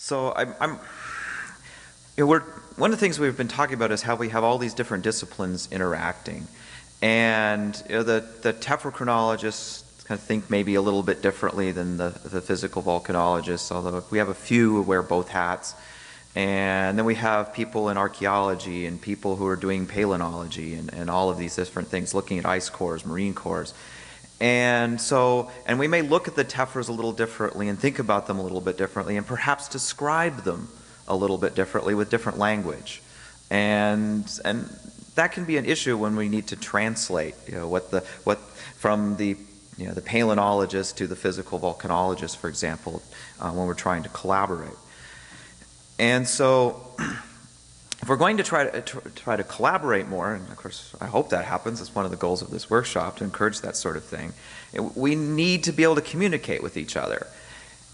So one of the things we've been talking about is how we have all these different disciplines interacting, and the tephrochronologists kind of think maybe a little bit differently than the physical volcanologists, although we have a few who wear both hats. And then we have people in archaeology and people who are doing palynology and all of these different things, looking at ice cores, marine cores. And we may look at the tephras a little differently and think about them a little bit differently and perhaps describe them a little bit differently with different language. And that can be an issue when we need to translate, what from the palynologist to the physical volcanologist, for example, when we're trying to collaborate. And so, if we're going to try to collaborate more, and of course I hope that happens, it's one of the goals of this workshop to encourage that sort of thing, we need to be able to communicate with each other.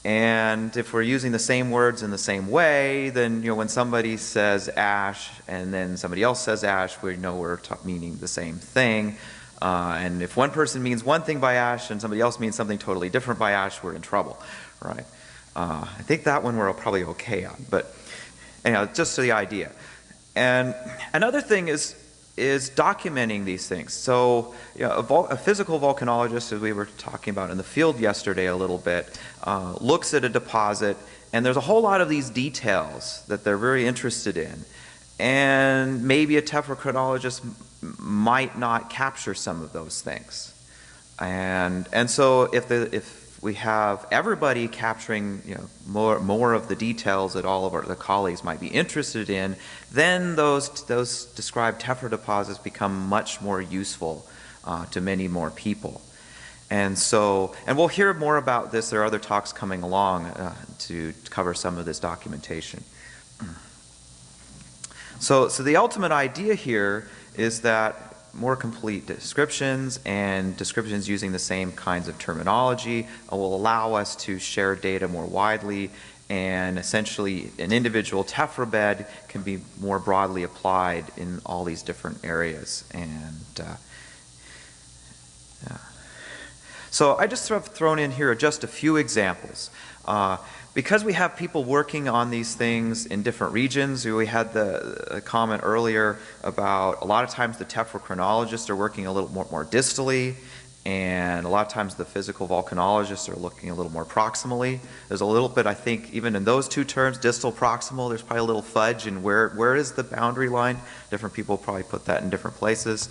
And if we're using the same words in the same way, then when somebody says ash and then somebody else says ash, we know we're meaning the same thing. And if one person means one thing by ash and somebody else means something totally different by ash, we're in trouble, right? I think that one we're probably okay on, but anyhow, just the idea. And another thing is documenting these things. So a physical volcanologist, as we were talking about in the field yesterday a little bit, looks at a deposit, and there's a whole lot of these details that they're very interested in. And maybe a tephrochronologist might not capture some of those things. And so if we have everybody capturing more of the details that all of the colleagues might be interested in, then those described tephra deposits become much more useful to many more people. And we'll hear more about this. There are other talks coming along to cover some of this documentation. So the ultimate idea here is that more complete descriptions and descriptions using the same kinds of terminology will allow us to share data more widely, and essentially an individual tephra bed can be more broadly applied in all these different areas. So I just have thrown in here just a few examples. Because we have people working on these things in different regions, we had the comment earlier about a lot of times the tephrochronologists are working a little more distally, and a lot of times the physical volcanologists are looking a little more proximally. There's a little bit, I think, even in those two terms, distal, proximal, there's probably a little fudge in where is the boundary line. Different people probably put that in different places.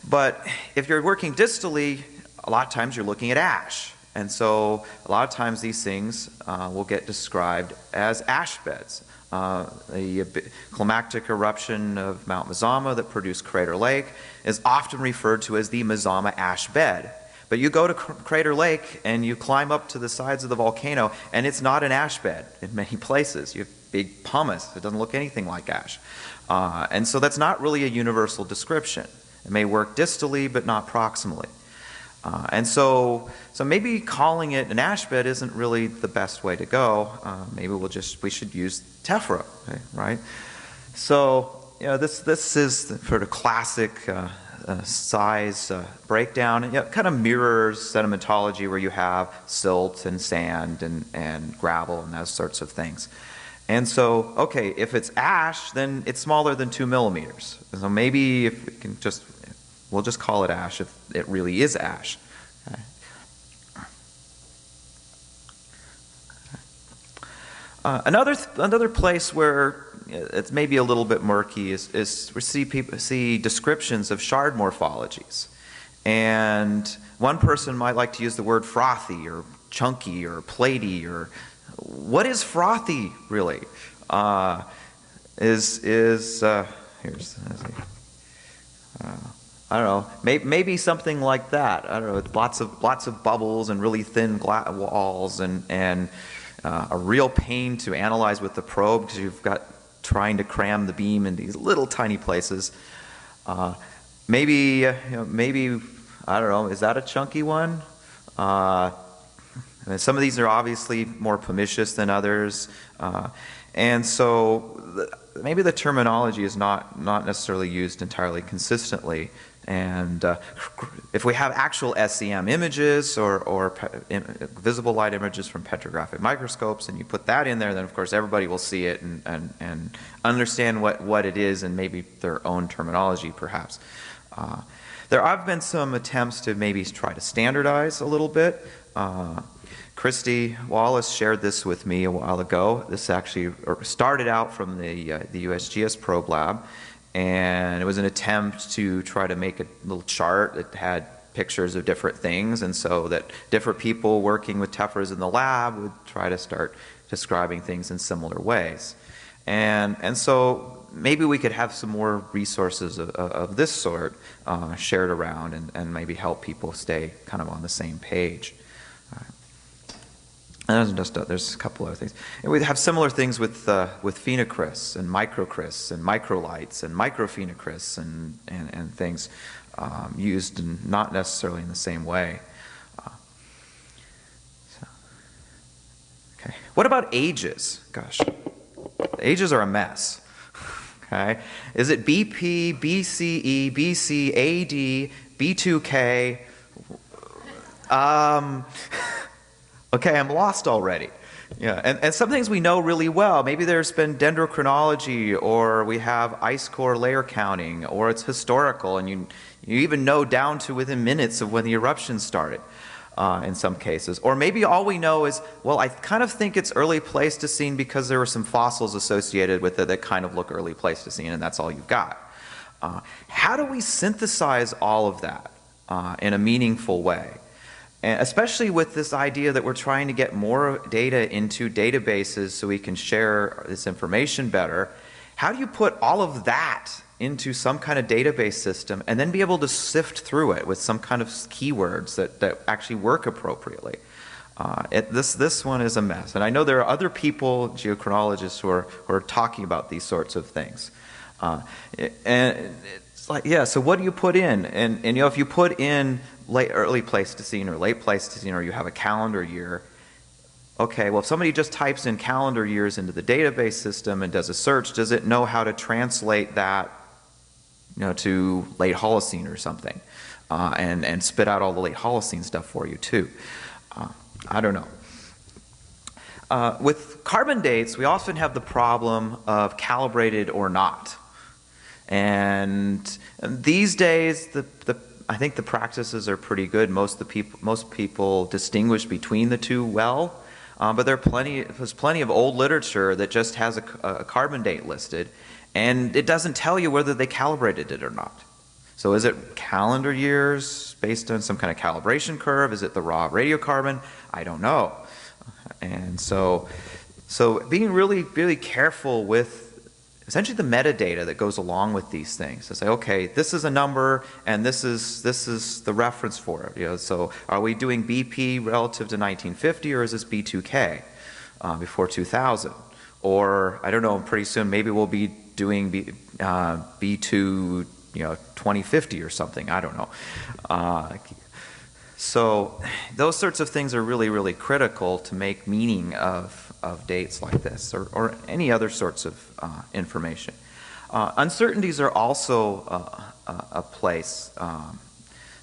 But if you're working distally, a lot of times you're looking at ash. And so a lot of times these things will get described as ash beds. The climactic eruption of Mount Mazama that produced Crater Lake is often referred to as the Mazama ash bed. But you go to Crater Lake and you climb up to the sides of the volcano, and it's not an ash bed in many places. You have big pumice. It doesn't look anything like ash. And so that's not really a universal description. It may work distally, but not proximally. And so maybe calling it an ash bed isn't really the best way to go. Maybe we should use tephra, okay, right? So this is sort of classic size breakdown. It kind of mirrors sedimentology, where you have silt and sand and gravel and those sorts of things. And so, okay, if it's ash, then it's smaller than 2 millimeters. So maybe if we can we'll just call it ash if it really is ash. Okay. Another place where it's maybe a little bit murky is we see descriptions of shard morphologies. And one person might like to use the word frothy or chunky or platy, or what is frothy really? I don't know, maybe something like that. I don't know, lots of bubbles and really thin walls and a real pain to analyze with the probe, because you've got trying to cram the beam in these little tiny places. Maybe I don't know, is that a chunky one? Some of these are obviously more pernicious than others, and so maybe the terminology is not necessarily used entirely consistently. And if we have actual SEM images or visible light images from petrographic microscopes, and you put that in there, then of course everybody will see it and understand what it is, and maybe their own terminology perhaps. There have been some attempts to maybe try to standardize a little bit. Christy Wallace shared this with me a while ago. This actually started out from the USGS probe lab, and it was an attempt to try to make a little chart that had pictures of different things, and so that different people working with Tephras in the lab would try to start describing things in similar ways. And so maybe we could have some more resources of this sort shared around, and maybe help people stay kind of on the same page. And there's a couple other things. And we have similar things with phenocrysts and microcrysts and microlights and microphenocrysts and things used not necessarily in the same way. Okay. What about ages? Gosh, ages are a mess. Okay. Is it BP, BCE, BC, AD, B2K? Okay, I'm lost already. Yeah, and some things we know really well. Maybe there's been dendrochronology, or we have ice core layer counting, or it's historical, and you even know down to within minutes of when the eruption started in some cases. Or maybe all we know is, well, I kind of think it's early Pleistocene because there were some fossils associated with it that kind of look early Pleistocene, and that's all you've got. How do we synthesize all of that in a meaningful way? And especially with this idea that we're trying to get more data into databases so we can share this information better. How do you put all of that into some kind of database system and then be able to sift through it with some kind of keywords that actually work appropriately? This one is a mess. And I know there are other people, geochronologists, who are talking about these sorts of things. And it's like, yeah, so what do you put in? And you know, if you put in early Pleistocene or late Pleistocene, or you have a calendar year, okay, well, if somebody just types in calendar years into the database system and does a search, does it know how to translate that, you know, to late Holocene or something, and spit out all the late Holocene stuff for you too? I don't know. With carbon dates, we often have the problem of calibrated or not. And these days, I think the practices are pretty good. Most people distinguish between the two well, but there's plenty of old literature that just has a carbon date listed, and it doesn't tell you whether they calibrated it or not. So is it calendar years based on some kind of calibration curve? Is it the raw radiocarbon? I don't know. And so being really, really careful with essentially the metadata that goes along with these things. To say, okay, this is a number, and this is the reference for it. You know, so are we doing BP relative to 1950, or is this B2K before 2000? Or I don't know. Pretty soon, maybe we'll be doing B2, you know, 2050 or something. I don't know. So those sorts of things are really, really critical to make meaning of dates like this, or any other sorts of information. Uncertainties are also a place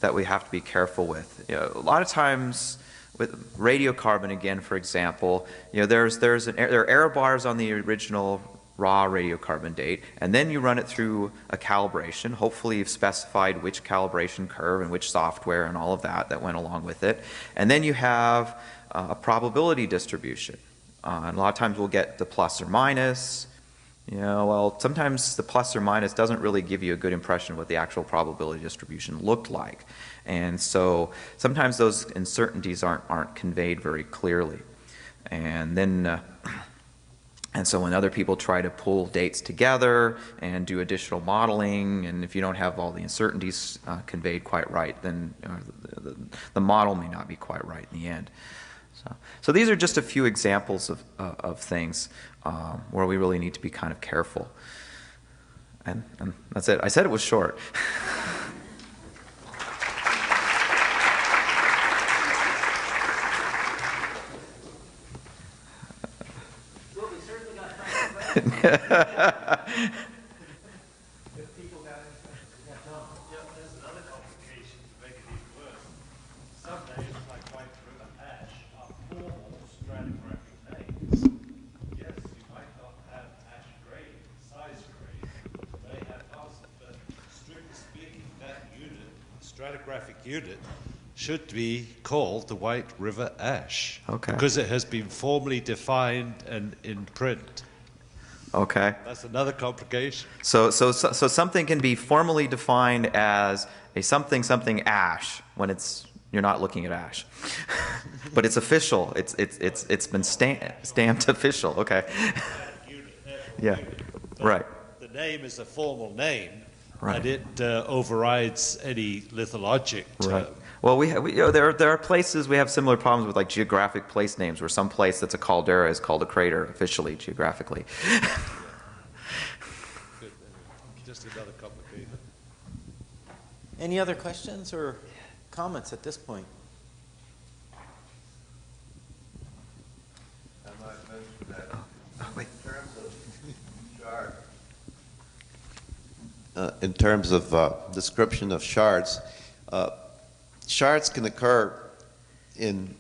that we have to be careful with. You know, a lot of times with radiocarbon, again, for example, you know, there are error bars on the original raw radiocarbon date, and then you run it through a calibration. Hopefully you've specified which calibration curve and which software and all of that went along with it. And then you have a probability distribution. And a lot of times we'll get the plus or minus. You know, well, sometimes the plus or minus doesn't really give you a good impression of what the actual probability distribution looked like. And so sometimes those uncertainties aren't conveyed very clearly. And then and so when other people try to pull dates together and do additional modeling, and if you don't have all the uncertainties conveyed quite right, then the model may not be quite right in the end. So these are just a few examples of things where we really need to be kind of careful. And that's it. I said it was short. Well, we certainly got time. If people got anything. Yeah, there's another stratigraphic unit should be called the White River Ash. Okay. Because it has been formally defined and in print. Okay. That's another complication. So something can be formally defined as a something ash when you're not looking at ash, but it's official. It's been stamped official. Okay. Yeah. Right. The name is a formal name, Right. and it overrides any lithologic term. Right. Well, there are places we have similar problems with, like geographic place names, where some place that's a caldera is called a crater officially, geographically. Good. Just another complication. Any other questions or comments at this point? I might mention that Wait. in terms of description of shards, shards can occur in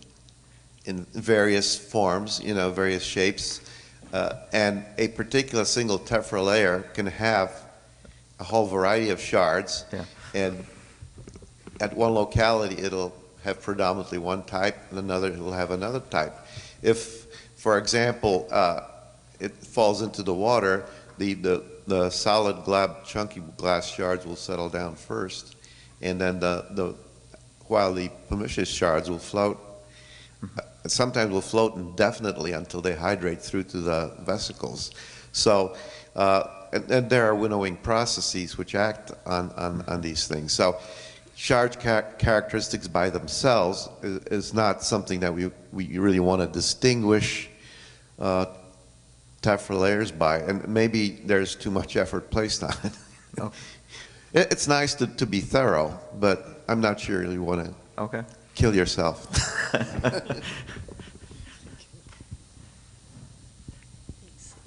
various forms, various shapes, and a particular single tephra layer can have a whole variety of shards. Yeah. And at one locality, it'll have predominantly one type, and another it'll have another type. If, for example, it falls into the water, the solid chunky glass shards will settle down first, and then while the pumiceous shards will float. Sometimes will float indefinitely until they hydrate through to the vesicles. So, and there are winnowing processes which act on these things. So, shard characteristics by themselves is not something that we really want to distinguish tephra layers by, and maybe there's too much effort placed on it. Oh. It's nice to be thorough, but I'm not sure you want to Okay. kill yourself.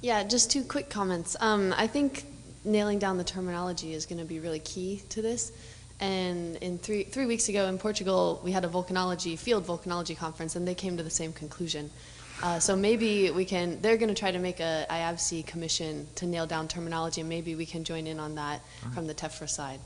Yeah, just two quick comments. I think nailing down the terminology is going to be really key to this. And in three weeks ago in Portugal, we had a field volcanology conference, and they came to the same conclusion. So maybe they're going to try to make a IAVC commission to nail down terminology, and maybe we can join in on that from the Tephra side.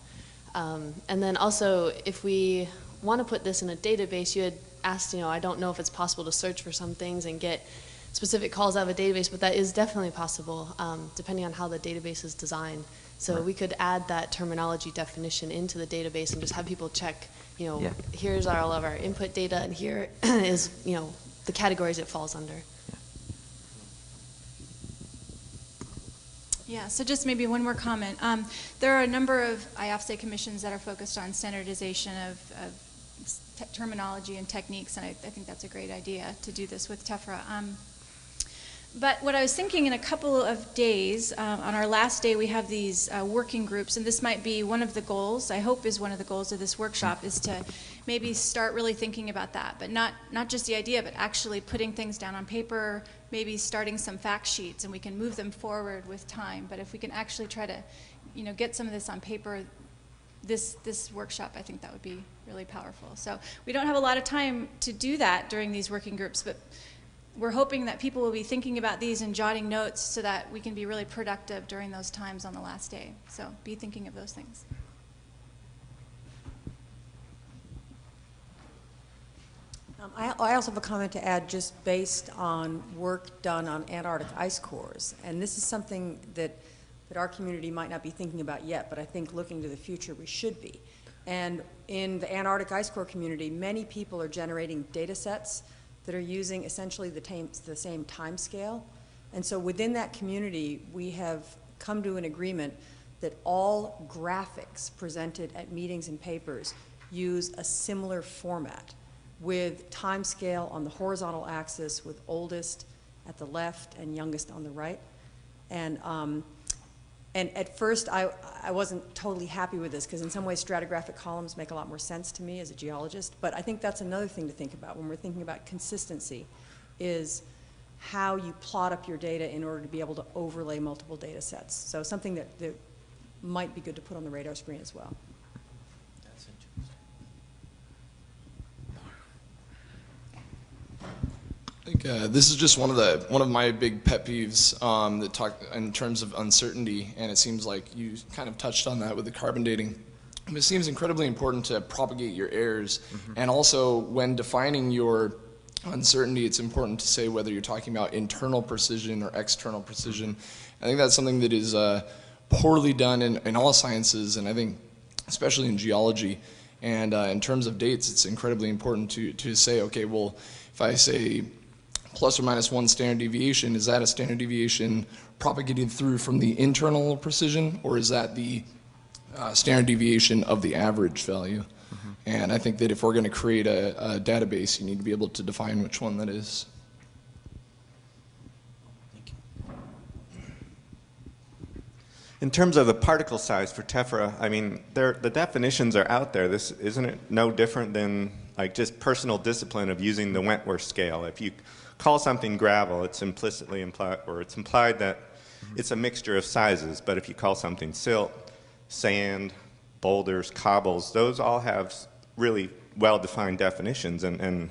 And then also, if we want to put this in a database, you had asked, I don't know if it's possible to search for some things and get specific calls out of a database, but that is definitely possible, depending on how the database is designed. So we could add that terminology definition into the database and just have people check, here's all of our input data, and here is, the categories it falls under. Yeah, so just maybe one more comment. There are a number of IAFSA commissions that are focused on standardization of terminology and techniques, and I think that's a great idea to do this with Tephra. But what I was thinking, in a couple of days, on our last day, we have these working groups, and this might be one of the goals, I hope is one of the goals of this workshop, is to maybe start really thinking about that, but not just the idea, but actually putting things down on paper, maybe starting some fact sheets, and we can move them forward with time. But if we can actually try to, get some of this on paper, this workshop, I think that would be really powerful. So we don't have a lot of time to do that during these working groups, but we're hoping that people will be thinking about these and jotting notes so that we can be really productive during those times on the last day. So be thinking of those things. I also have a comment to add, just based on work done on Antarctic ice cores. And this is something that our community might not be thinking about yet, but I think looking to the future we should be. And in the Antarctic ice core community, many people are generating data sets that are using essentially the same time scale. And so within that community, we have come to an agreement that all graphics presented at meetings and papers use a similar format, with time scale on the horizontal axis, with oldest at the left and youngest on the right. And at first, I wasn't totally happy with this, because in some ways stratigraphic columns make a lot more sense to me as a geologist. But I think that's another thing to think about when we're thinking about consistency, is how you plot up your data in order to be able to overlay multiple data sets. So something that might be good to put on the radar screen as well. That's interesting. I think this is just one of my big pet peeves that talk in terms of uncertainty, and it seems like you kind of touched on that with the carbon dating. it seems incredibly important to propagate your errors. And also, when defining your uncertainty, it's important to say whether you're talking about internal precision or external precision. I think that's something that is poorly done in all sciences, and I think especially in geology. And in terms of dates, it's incredibly important to say, okay, well, if I say plus or minus 1 standard deviation, is that a standard deviation propagated through from the internal precision, or is that the standard deviation of the average value? And I think that if we're going to create a database, you need to be able to define which one that is. Thank you. In terms of the particle size for Tephra, I mean, the definitions are out there. This isn't it no different than like just personal discipline of using the Wentworth scale. If you call something gravel, it's implicitly implied, or it's implied that it's a mixture of sizes. But if you call something silt, sand, boulders, cobbles, those all have really well-defined definitions. And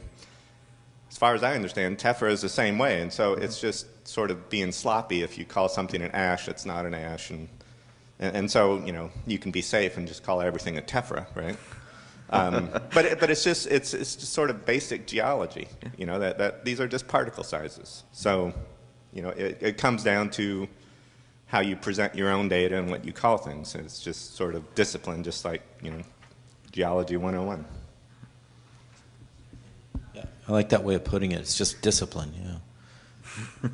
as far as I understand, Tephra is the same way. And so it's just sort of being sloppy if you call something an ash, it's not an ash. And so, you know, you can be safe and just call everything a Tephra, right? But it's just sort of basic geology, you know, that these are just particle sizes. So, you know, it comes down to how you present your own data and what you call things. It's just sort of discipline, just like, you know, Geology 101. Yeah, I like that way of putting it. It's just discipline, yeah.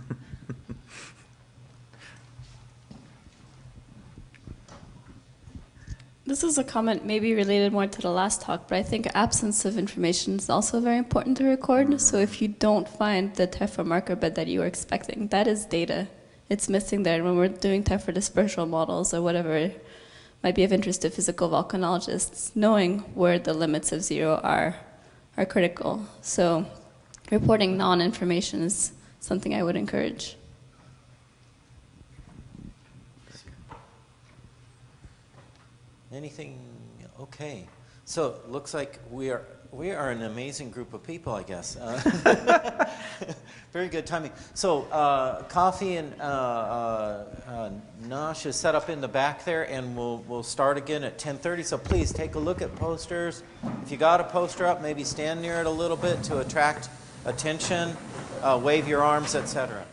This is a comment maybe related more to the last talk, but I think absence of information is also very important to record. So if you don't find the Tephra marker bed that you were expecting, that is data. It's missing there. And when we're doing Tephra dispersal models or whatever might be of interest to physical volcanologists, knowing where the limits of zero are critical. So reporting non-information is something I would encourage. Anything? Okay. So it looks like we are an amazing group of people, I guess. Very good timing. So coffee and nosh is set up in the back there, and we'll start again at 10:30. So please take a look at posters. If you got a poster up, maybe stand near it a little bit to attract attention. Wave your arms, etc.